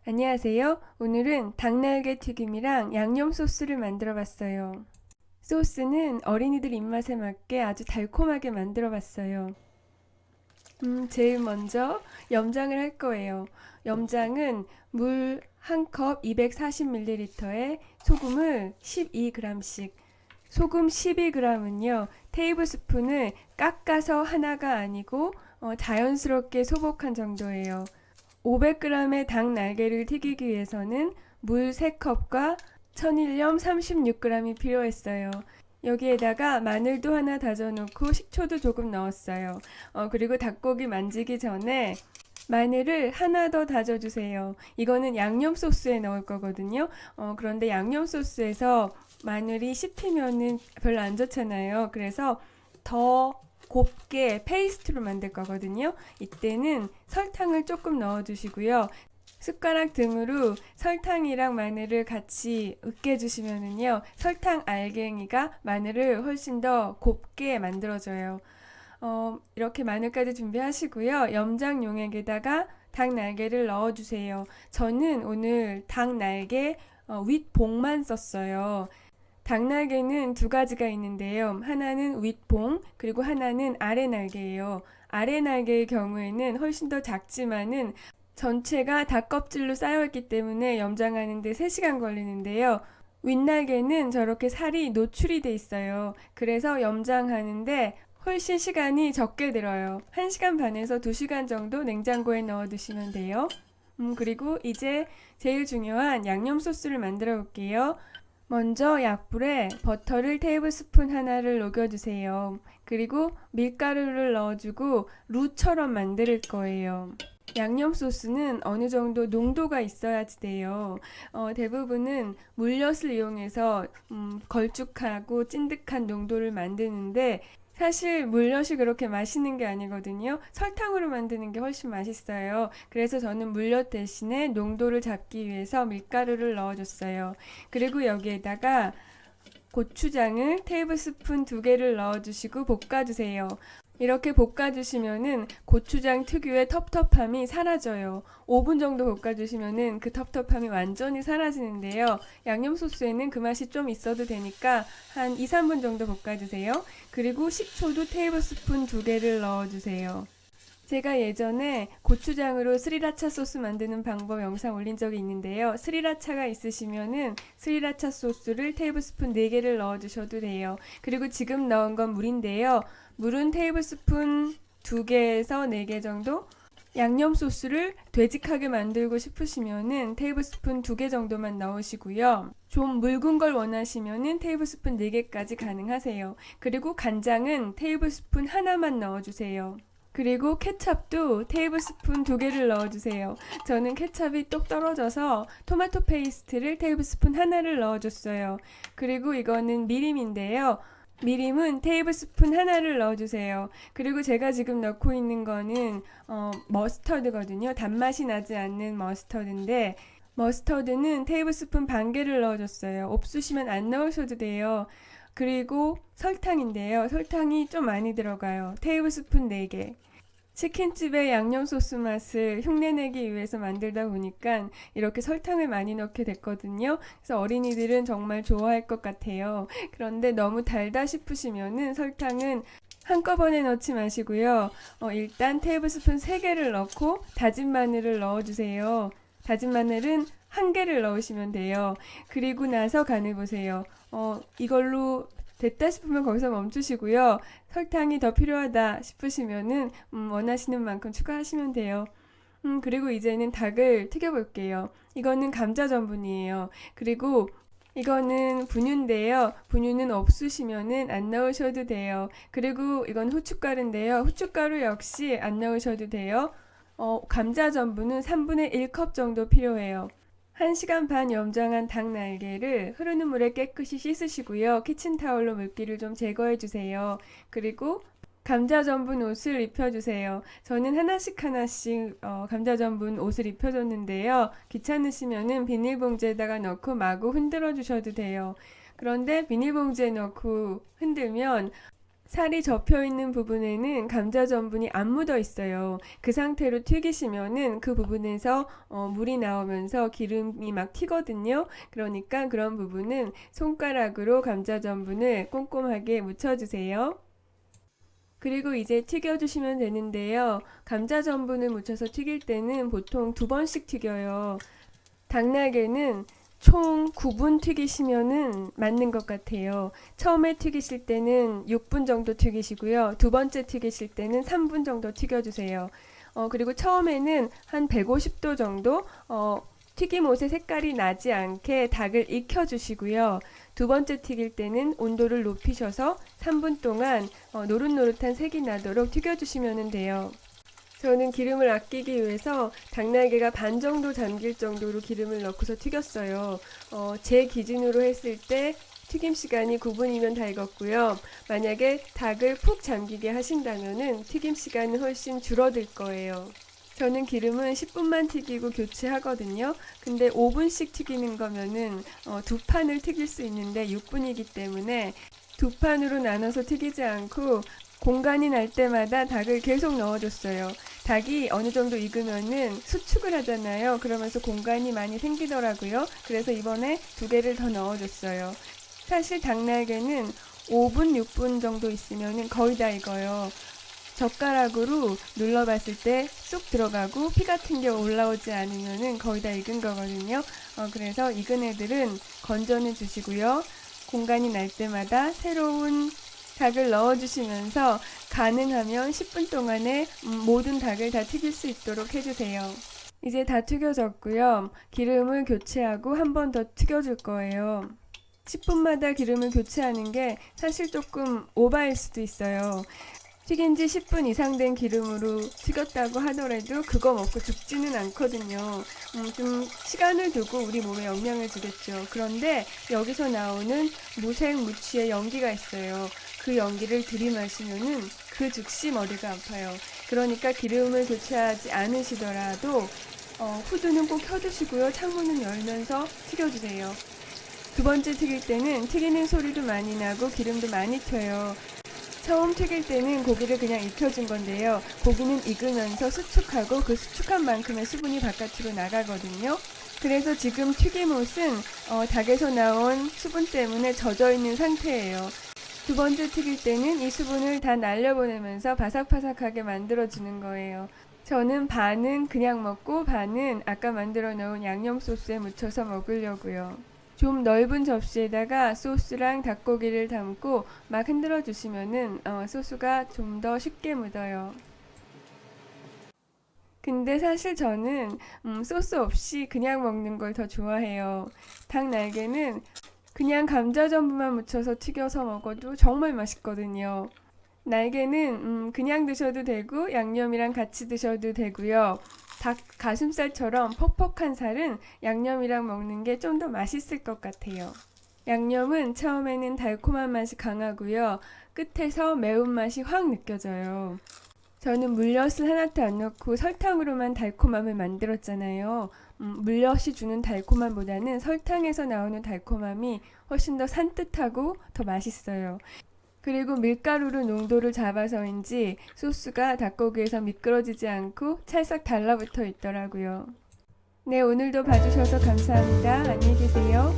안녕하세요. 오늘은 닭날개 튀김이랑 양념 소스를 만들어 봤어요. 소스는 어린이들 입맛에 맞게 아주 달콤하게 만들어 봤어요. 제일 먼저 염장을 할 거예요. 염장은 물 1컵 240ml에 소금을 12g씩. 소금 12g은요, 테이블 스푼을 깎아서 하나가 아니고 자연스럽게 소복한 정도예요. 500g의 닭 날개를 튀기기 위해서는 물 3컵과 천일염 36g이 필요했어요. 여기에다가 마늘도 하나 다져놓고 식초도 조금 넣었어요. 그리고 닭고기 만지기 전에 마늘을 하나 더 다져주세요. 이거는 양념 소스에 넣을 거거든요. 그런데 양념 소스에서 마늘이 씹히면은 별로 안 좋잖아요. 그래서 더 곱게 페이스트로 만들 거거든요. 이때는 설탕을 조금 넣어주시고요. 숟가락 등으로 설탕이랑 마늘을 같이 으깨주시면은요, 설탕 알갱이가 마늘을 훨씬 더 곱게 만들어줘요. 이렇게 마늘까지 준비하시고요. 염장용액에다가 닭 날개를 넣어주세요. 저는 오늘 닭 날개 윗봉만 썼어요. 닭날개는 두 가지가 있는데요. 하나는 윗봉, 그리고 하나는 아래 날개예요. 아래 날개의 경우에는 훨씬 더 작지만은 전체가 닭껍질로 쌓여있기 때문에 염장하는데 3시간 걸리는데요. 윗날개는 저렇게 살이 노출이 돼 있어요. 그래서 염장하는데 훨씬 시간이 적게 들어요. 1시간 반에서 2시간 정도 냉장고에 넣어 두시면 돼요. 그리고 이제 제일 중요한 양념 소스를 만들어 볼게요. 먼저 약불에 버터를 테이블 스푼 하나를 녹여주세요. 그리고 밀가루를 넣어주고 루처럼 만들 거예요. 양념 소스는 어느 정도 농도가 있어야지 돼요. 대부분은 물엿을 이용해서 걸쭉하고 찐득한 농도를 만드는데 사실 물엿이 그렇게 맛있는 게 아니거든요. 설탕으로 만드는 게 훨씬 맛있어요. 그래서 저는 물엿 대신에 농도를 잡기 위해서 밀가루를 넣어줬어요. 그리고 여기에다가 고추장을 테이블 스푼 2개를 넣어주시고 볶아주세요. 이렇게 볶아주시면은 고추장 특유의 텁텁함이 사라져요. 5분 정도 볶아주시면은 그 텁텁함이 완전히 사라지는데요. 양념 소스에는 그 맛이 좀 있어도 되니까 한 2, 3분 정도 볶아주세요. 그리고 식초도 테이블 스푼 2개를 넣어주세요. 제가 예전에 고추장으로 스리라차 소스 만드는 방법 영상 올린 적이 있는데요. 스리라차가 있으시면은 스리라차 소스를 테이블스푼 4개를 넣어주셔도 돼요. 그리고 지금 넣은 건 물인데요. 물은 테이블스푼 2개에서 4개 정도? 양념 소스를 되직하게 만들고 싶으시면은 테이블스푼 2개 정도만 넣으시고요. 좀 묽은 걸 원하시면은 테이블스푼 4개까지 가능하세요. 그리고 간장은 테이블스푼 하나만 넣어주세요. 그리고 케찹도 테이블스푼 2개를 넣어주세요. 저는 케찹이 똑 떨어져서 토마토 페이스트를 테이블스푼 하나를 넣어줬어요. 그리고 이거는 미림인데요. 미림은 테이블스푼 하나를 넣어주세요. 그리고 제가 지금 넣고 있는 거는 머스터드거든요. 단맛이 나지 않는 머스터드인데 머스터드는 테이블스푼 반 개를 넣어줬어요. 없으시면 안 넣으셔도 돼요. 그리고 설탕인데요. 설탕이 좀 많이 들어가요. 테이블스푼 4개. 치킨집의 양념 소스 맛을 흉내내기 위해서 만들다 보니까 이렇게 설탕을 많이 넣게 됐거든요. 그래서 어린이들은 정말 좋아할 것 같아요. 그런데 너무 달다 싶으시면은 설탕은 한꺼번에 넣지 마시고요. 일단 테이블스푼 3개를 넣고 다진 마늘을 넣어주세요. 다진 마늘은 1개를 넣으시면 돼요. 그리고 나서 간을 보세요. 이걸로 됐다 싶으면 거기서 멈추시고요. 설탕이 더 필요하다 싶으시면은 원하시는 만큼 추가하시면 돼요. 그리고 이제는 닭을 튀겨볼게요. 이거는 감자 전분이에요. 그리고 이거는 분유인데요. 분유는 없으시면은 안 넣으셔도 돼요. 그리고 이건 후춧가루인데요. 후춧가루 역시 안 넣으셔도 돼요. 감자 전분은 3분의 1컵 정도 필요해요. 1시간 반 염장한 닭 날개를 흐르는 물에 깨끗이 씻으시고요. 키친타올로 물기를 좀 제거해 주세요. 그리고 감자 전분 옷을 입혀주세요. 저는 하나씩 하나씩 감자 전분 옷을 입혀줬는데요. 귀찮으시면은 비닐봉지에다가 넣고 마구 흔들어 주셔도 돼요. 그런데 비닐봉지에 넣고 흔들면 살이 접혀 있는 부분에는 감자 전분이 안 묻어 있어요. 그 상태로 튀기시면은 그 부분에서 물이 나오면서 기름이 막 튀거든요. 그러니까 그런 부분은 손가락으로 감자 전분을 꼼꼼하게 묻혀주세요. 그리고 이제 튀겨주시면 되는데요. 감자 전분을 묻혀서 튀길 때는 보통 2번씩 튀겨요. 닭날개는 총 9분 튀기시면은 맞는 것 같아요. 처음에 튀기실 때는 6분 정도 튀기시고요. 두 번째 튀기실 때는 3분 정도 튀겨주세요. 그리고 처음에는 한 150도 정도 튀김옷의 색깔이 나지 않게 닭을 익혀주시고요. 두 번째 튀길 때는 온도를 높이셔서 3분 동안 노릇노릇한 색이 나도록 튀겨주시면 돼요. 저는 기름을 아끼기 위해서 닭날개가 반 정도 잠길 정도로 기름을 넣고서 튀겼어요. 제 기준으로 했을 때 튀김 시간이 9분이면 다 익었고요. 만약에 닭을 푹 잠기게 하신다면은 튀김 시간은 훨씬 줄어들 거예요. 저는 기름은 10분만 튀기고 교체하거든요. 근데 5분씩 튀기는 거면은 두 판을 튀길 수 있는데 6분이기 때문에 두 판으로 나눠서 튀기지 않고 공간이 날 때마다 닭을 계속 넣어줬어요. 닭이 어느 정도 익으면은 수축을 하잖아요. 그러면서 공간이 많이 생기더라고요. 그래서 이번에 2개를 더 넣어줬어요. 사실 닭날개는 5분, 6분 정도 있으면은 거의 다 익어요. 젓가락으로 눌러봤을 때 쑥 들어가고 피 같은 게 올라오지 않으면은 거의 다 익은 거거든요. 그래서 익은 애들은 건져내 주시고요. 공간이 날 때마다 새로운 닭을 넣어주시면서 가능하면 10분 동안에 모든 닭을 다 튀길 수 있도록 해주세요. 이제 다 튀겨졌고요. 기름을 교체하고 한 번 더 튀겨줄 거예요. 10분마다 기름을 교체하는 게 사실 조금 오바일 수도 있어요. 튀긴 지 10분 이상 된 기름으로 튀겼다고 하더라도 그거 먹고 죽지는 않거든요. 좀 시간을 두고 우리 몸에 영향을 주겠죠. 그런데 여기서 나오는 무색무취의 연기가 있어요. 그 연기를 들이마시면은 그 즉시 머리가 아파요. 그러니까 기름을 교체하지 않으시더라도 후드는 꼭 켜두시고요. 창문은 열면서 튀겨주세요. 두 번째 튀길 때는 튀기는 소리도 많이 나고 기름도 많이 튀어요. 처음 튀길 때는 고기를 그냥 익혀준 건데요. 고기는 익으면서 수축하고 그 수축한 만큼의 수분이 바깥으로 나가거든요. 그래서 지금 튀김옷은 닭에서 나온 수분 때문에 젖어 있는 상태예요. 두 번째 튀길 때는 이 수분을 다 날려보내면서 바삭바삭하게 만들어주는 거예요. 저는 반은 그냥 먹고 반은 아까 만들어 놓은 양념 소스에 묻혀서 먹으려고요. 좀 넓은 접시에다가 소스랑 닭고기를 담고 막 흔들어 주시면은 소스가 좀 더 쉽게 묻어요. 근데 사실 저는 소스 없이 그냥 먹는 걸 더 좋아해요. 닭 날개는 그냥 감자 전분만 묻혀서 튀겨서 먹어도 정말 맛있거든요. 날개는 그냥 드셔도 되고 양념이랑 같이 드셔도 되고요. 닭 가슴살처럼 퍽퍽한 살은 양념이랑 먹는 게 좀 더 맛있을 것 같아요. 양념은 처음에는 달콤한 맛이 강하고요. 끝에서 매운맛이 확 느껴져요. 저는 물엿을 하나도 안 넣고 설탕으로만 달콤함을 만들었잖아요. 물엿이 주는 달콤함보다는 설탕에서 나오는 달콤함이 훨씬 더 산뜻하고 더 맛있어요. 그리고 밀가루로 농도를 잡아서인지 소스가 닭고기에서 미끄러지지 않고 찰싹 달라붙어 있더라고요. 네, 오늘도 봐주셔서 감사합니다. 안녕히 계세요.